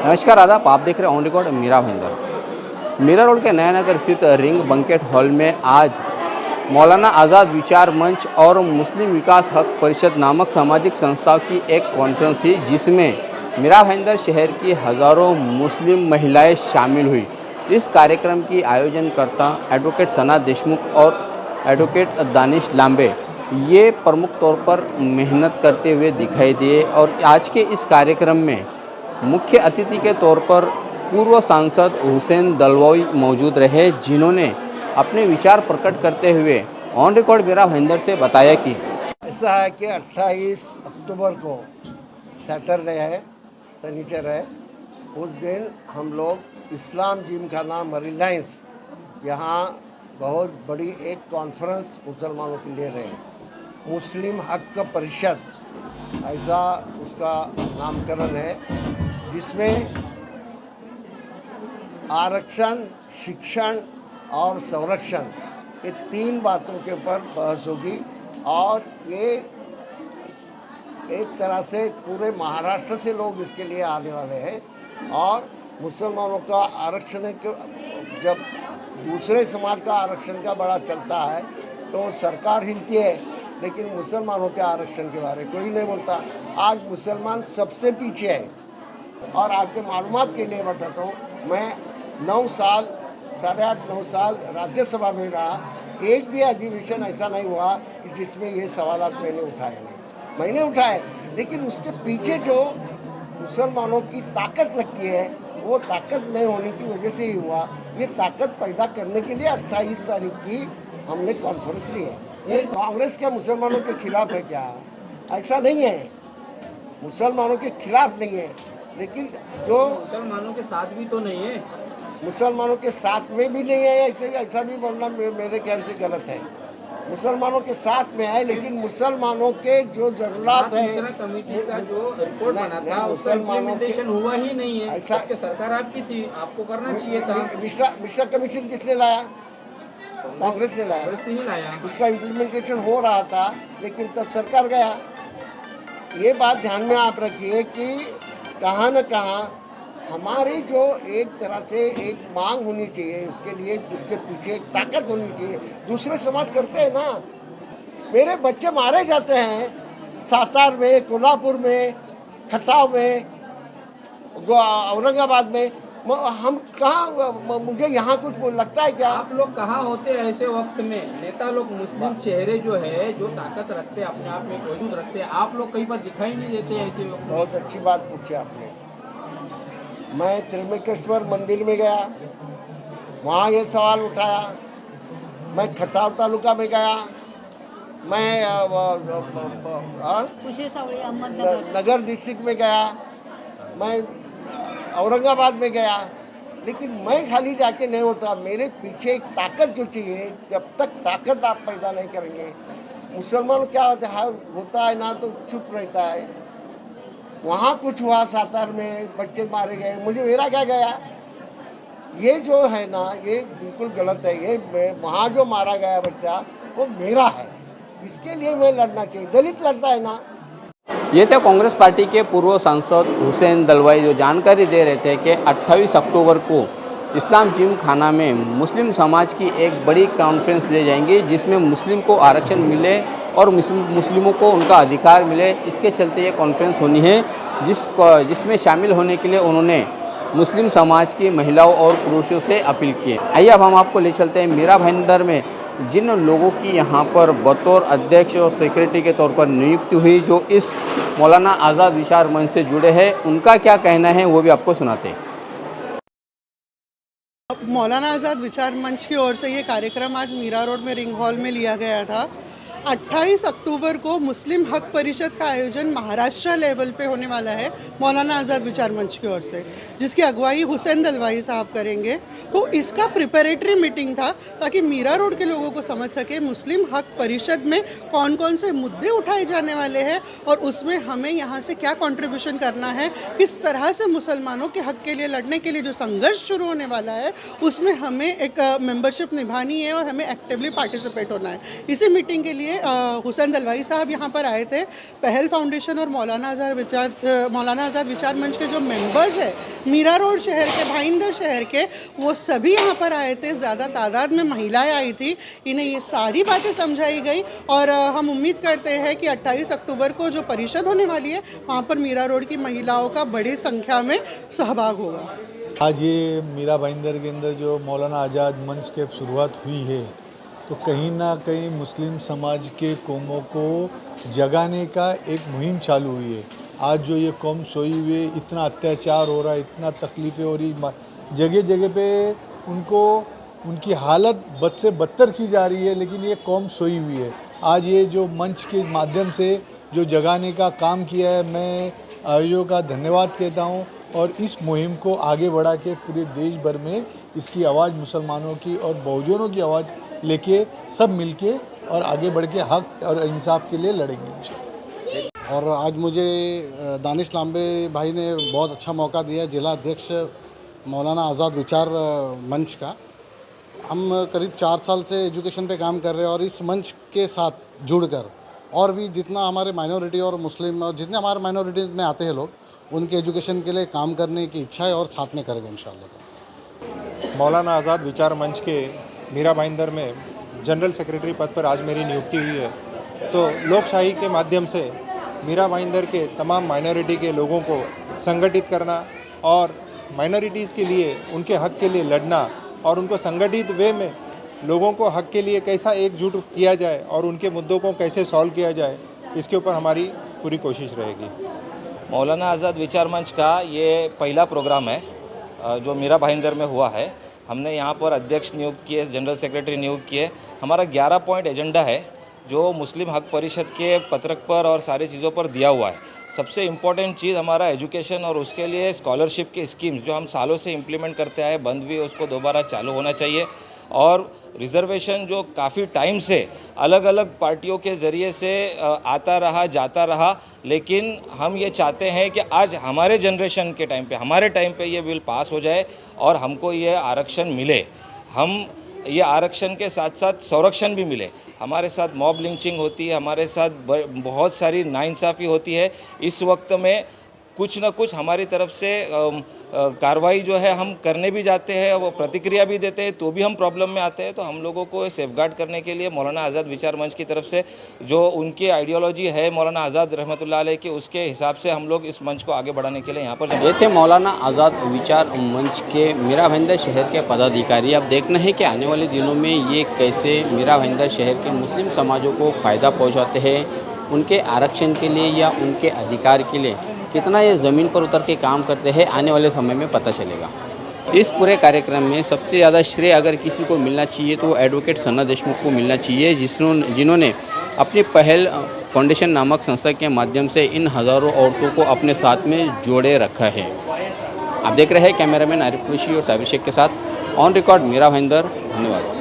नमस्कार आदाब, आप देख रहे हैं on record Meera Bhayandar. Meera road के नया नगर स्थित रिंग बंकेट हॉल में आज मौलाना आज़ाद विचार मंच और मुस्लिम विकास हक परिषद नामक सामाजिक संस्थाओं की एक कॉन्फ्रेंस हुई, जिसमें मीरा भाईंदर शहर की हज़ारों मुस्लिम महिलाएं शामिल हुई। इस कार्यक्रम की आयोजनकर्ता एडवोकेट सना देशमुख और एडवोकेट दानिश लांबे ये प्रमुख तौर पर मेहनत करते हुए दिखाई दिए और आज के इस कार्यक्रम में मुख्य अतिथि के तौर पर पूर्व सांसद हुसैन दलवाई मौजूद रहे, जिन्होंने अपने विचार प्रकट करते हुए ऑन रिकॉर्ड मीरा भाईंदर से बताया कि ऐसा है कि 28 अक्टूबर को सैटरडे है, सनीचर है। उस दिन हम लोग इस्लाम जिमखाना मरीलाइंस यहाँ बहुत बड़ी एक कॉन्फ्रेंस मुसलमानों के लिए रहे। मुस्लिम हक परिषद ऐसा उसका नामकरण है, जिसमें आरक्षण, शिक्षण और संरक्षण ये तीन बातों के ऊपर बहस होगी। और ये एक तरह से पूरे महाराष्ट्र से लोग इसके लिए आने वाले हैं। और मुसलमानों का आरक्षण जब दूसरे समाज का आरक्षण का बड़ा चलता है तो सरकार हिलती है, लेकिन मुसलमानों के आरक्षण के बारे में कोई नहीं बोलता। आज मुसलमान सबसे पीछे है। और आपके मालूमात के लिए बताता हूँ, मैं 9 साल, 8.5-9 साल राज्यसभा में रहा। एक भी अधिवेशन ऐसा नहीं हुआ कि जिसमें ये सवाल मैंने उठाए नहीं। मैंने उठाए, लेकिन उसके पीछे जो मुसलमानों की ताकत लगती है, वो ताकत नहीं होने की वजह से ही हुआ। ये ताकत पैदा करने के लिए 28 तारीख की हमने कॉन्फ्रेंस ली है। कांग्रेस क्या मुसलमानों के खिलाफ है क्या? ऐसा नहीं है, मुसलमानों के खिलाफ नहीं है, लेकिन जो मुसलमानों के साथ भी तो नहीं है। मुसलमानों के साथ में भी नहीं है, ऐसा भी बोलना मेरे ख्याल से गलत है। मुसलमानों के साथ में है, लेकिन मुसलमानों के जो जरूरत है, कमेटी का जो रिपोर्ट बना था उसका इम्प्लीमेंटेशन हुआ ही नहीं है। ऐसा सरकार आपकी थी, आपको करना चाहिए था। मिश्रा कमीशन किसने लाया? कांग्रेस ने लाया। उसका इम्प्लीमेंटेशन हो रहा था, लेकिन तब सरकार गया। ये बात ध्यान में आप रखिए कि कहाँ न कहाँ हमारी जो एक तरह से एक मांग होनी चाहिए, उसके लिए उसके पीछे एक ताकत होनी चाहिए। दूसरे समाज करते हैं ना, मेरे बच्चे मारे जाते हैं सातार में, कोल्हापुर में, खटाव में, औरंगाबाद में। हम कहाँ, मुझे यहाँ कुछ लगता है क्या? आप लोग कहाँ होते हैं ऐसे वक्त में? नेता लोग मुस्लिम चेहरे जो है, जो ताकत रखते हैं, अपने आप में वजूद रखते हैं, आप लोग कहीं पर दिखाई नहीं देते ऐसे वक्त। बहुत अच्छी बात पूछी आपने। मैं त्रिमेकेश्वर मंदिर में गया, वहाँ ये सवाल उठाया। मैं खटाव तालुका में गया, मैं नगर डिस्ट्रिक्ट में गया, मैं औरंगाबाद में गया। लेकिन मैं खाली जाके नहीं होता, मेरे पीछे एक ताकत जो चाहिए। जब तक ताकत आप पैदा नहीं करेंगे, मुसलमान क्या होता है ना, तो चुप रहता है। वहाँ कुछ हुआ, सातार में बच्चे मारे गए, मेरा क्या गया? ये जो है ना, ये बिल्कुल गलत है। ये वहाँ जो मारा गया बच्चा, वो मेरा है, इसके लिए मैं लड़ना चाहिए। दलित लड़ता है ना। ये थे कांग्रेस पार्टी के पूर्व सांसद हुसैन दलवाई, जो जानकारी दे रहे थे कि 28 अक्टूबर को इस्लाम जिमखाना में मुस्लिम समाज की एक बड़ी कॉन्फ्रेंस ले जाएंगे, जिसमें मुस्लिम को आरक्षण मिले और मुस्लिमों को उनका अधिकार मिले। इसके चलते ये कॉन्फ्रेंस होनी है, जिसमें शामिल होने के लिए उन्होंने मुस्लिम समाज की महिलाओं और पुरुषों से अपील की है। आइए अब हम आपको ले चलते हैं मीरा भाईंदर में जिन लोगों की यहाँ पर बतौर अध्यक्ष और सेक्रेटरी के तौर पर नियुक्ति हुई, जो इस मौलाना आज़ाद विचार मंच से जुड़े हैं, उनका क्या कहना है वो भी आपको सुनाते हैं। मौलाना आज़ाद विचार मंच की ओर से ये कार्यक्रम आज मीरा रोड में रिंग हॉल में लिया गया था। 28 अक्टूबर को मुस्लिम हक परिषद का आयोजन महाराष्ट्र लेवल पे होने वाला है, मौलाना आज़ाद विचार मंच की ओर से, जिसकी अगुवाई हुसैन दलवाई साहब करेंगे। तो इसका प्रिपरेटरी मीटिंग था, ताकि मीरा रोड के लोगों को समझ सके मुस्लिम हक परिषद में कौन कौन से मुद्दे उठाए जाने वाले हैं और उसमें हमें यहाँ से क्या कंट्रीब्यूशन करना है, किस तरह से मुसलमानों के हक के लिए लड़ने के लिए जो संघर्ष शुरू होने वाला है उसमें हमें एक मेंबरशिप निभानी है और हमें एक्टिवली पार्टिसिपेट होना है। इसी मीटिंग के लिए हुसैन दलवाई साहब यहाँ पर आए थे। पहल फाउंडेशन और मौलाना आज़ाद विचार मंच के जो मेंबर्स हैं मीरा रोड शहर के, भाईंदर शहर के, वो सभी यहाँ पर आए थे। ज़्यादा तादाद में महिलाएं आई थी, इन्हें ये सारी बातें समझाई गई और हम उम्मीद करते हैं कि 28 अक्टूबर को जो परिषद होने वाली है वहाँ पर मीरा रोड की महिलाओं का बड़ी संख्या में सहभाग होगा। आज ये मीरा भाईंदर के अंदर जो मौलाना आज़ाद मंच की शुरुआत हुई है, तो कहीं ना कहीं मुस्लिम समाज के कौमों को जगाने का एक मुहिम चालू हुई है। आज जो ये कौम सोई हुई है, इतना अत्याचार हो रहा है, इतना तकलीफ़ें हो रही, जगह जगह पे उनको उनकी हालत बद से बदतर की जा रही है, लेकिन ये कौम सोई हुई है। आज ये जो मंच के माध्यम से जो जगाने का काम किया है, मैं आयोजकों का धन्यवाद कहता हूँ और इस मुहिम को आगे बढ़ा के पूरे देश भर में इसकी आवाज़ मुसलमानों की और बहुजनों की आवाज़ लेके सब मिलके और आगे बढ़ के हक और इंसाफ के लिए लड़ेंगे। और आज मुझे दानिश लांबे भाई ने बहुत अच्छा मौका दिया, जिला अध्यक्ष मौलाना आज़ाद विचार मंच का। हम करीब 4 साल से एजुकेशन पे काम कर रहे हैं और इस मंच के साथ जुड़कर और भी जितना हमारे माइनॉरिटी और मुस्लिम और जितने हमारे माइनॉरिटी में आते हैं लोग, उनके एजुकेशन के लिए काम करने की इच्छा है और साथ में करेंगे इंशाल्लाह। मौलाना आज़ाद विचार मंच के मीरा भाईंदर में जनरल सेक्रेटरी पद पर आज मेरी नियुक्ति हुई है। तो लोकशाही के माध्यम से मीरा भाईंदर के तमाम माइनॉरिटी के लोगों को संगठित करना और माइनॉरिटीज़ के लिए, उनके हक के लिए लड़ना और उनको संगठित वे में लोगों को हक के लिए कैसा एकजुट किया जाए और उनके मुद्दों को कैसे सॉल्व किया जाए, इसके ऊपर हमारी पूरी कोशिश रहेगी। मौलाना आज़ाद विचार मंच का ये पहला प्रोग्राम है जो मीरा भाईंदर में हुआ है। हमने यहाँ पर अध्यक्ष नियुक्त किए, जनरल सेक्रेटरी नियुक्त किए। हमारा 11 पॉइंट एजेंडा है जो मुस्लिम हक परिषद के पत्रक पर और सारी चीज़ों पर दिया हुआ है। सबसे इम्पॉर्टेंट चीज़ हमारा एजुकेशन और उसके लिए स्कॉलरशिप की स्कीम्स जो हम सालों से इम्प्लीमेंट करते आए, बंद हुई, उसको दोबारा चालू होना चाहिए। और रिज़र्वेशन जो काफ़ी टाइम से अलग अलग पार्टियों के ज़रिए से आता रहा जाता रहा, लेकिन हम ये चाहते हैं कि आज हमारे जनरेशन के टाइम पे, हमारे टाइम पे ये बिल पास हो जाए और हमको ये आरक्षण मिले। हम ये आरक्षण के साथ साथ संरक्षण भी मिले। हमारे साथ मॉब लिंचिंग होती है, हमारे साथ बहुत सारी नाइंसाफ़ी होती है। इस वक्त में कुछ न कुछ हमारी तरफ से कार्रवाई जो है हम करने भी जाते हैं, वो प्रतिक्रिया भी देते हैं, तो भी हम प्रॉब्लम में आते हैं। तो हम लोगों को सेफगार्ड करने के लिए मौलाना आज़ाद विचार मंच की तरफ से जो उनकी आइडियोलॉजी है मौलाना आज़ाद रहमतुल्लाह अलैह की, उसके हिसाब से हम लोग इस मंच को आगे बढ़ाने के लिए यहाँ पर। ये थे मौलाना आज़ाद विचार मंच के मीरा भाईंदर शहर के पदाधिकारी। अब देखना है कि आने वाले दिनों में ये कैसे मीरा भाईंदर शहर के मुस्लिम समाजों को फ़ायदा पहुँचाते हैं, उनके आरक्षण के लिए या उनके अधिकार के लिए कितना ये ज़मीन पर उतर के काम करते हैं, आने वाले समय में पता चलेगा। इस पूरे कार्यक्रम में सबसे ज़्यादा श्रेय अगर किसी को मिलना चाहिए तो एडवोकेट सना देशमुख को मिलना चाहिए, जिन्होंने अपनी पहल फाउंडेशन नामक संस्था के माध्यम से इन हज़ारों औरतों को अपने साथ में जोड़े रखा है। आप देख रहे हैं कैमरामैन आरिफ कुरैशी और साबिर शेख के साथ ऑन रिकॉर्ड मीरा भाईंदर। धन्यवाद।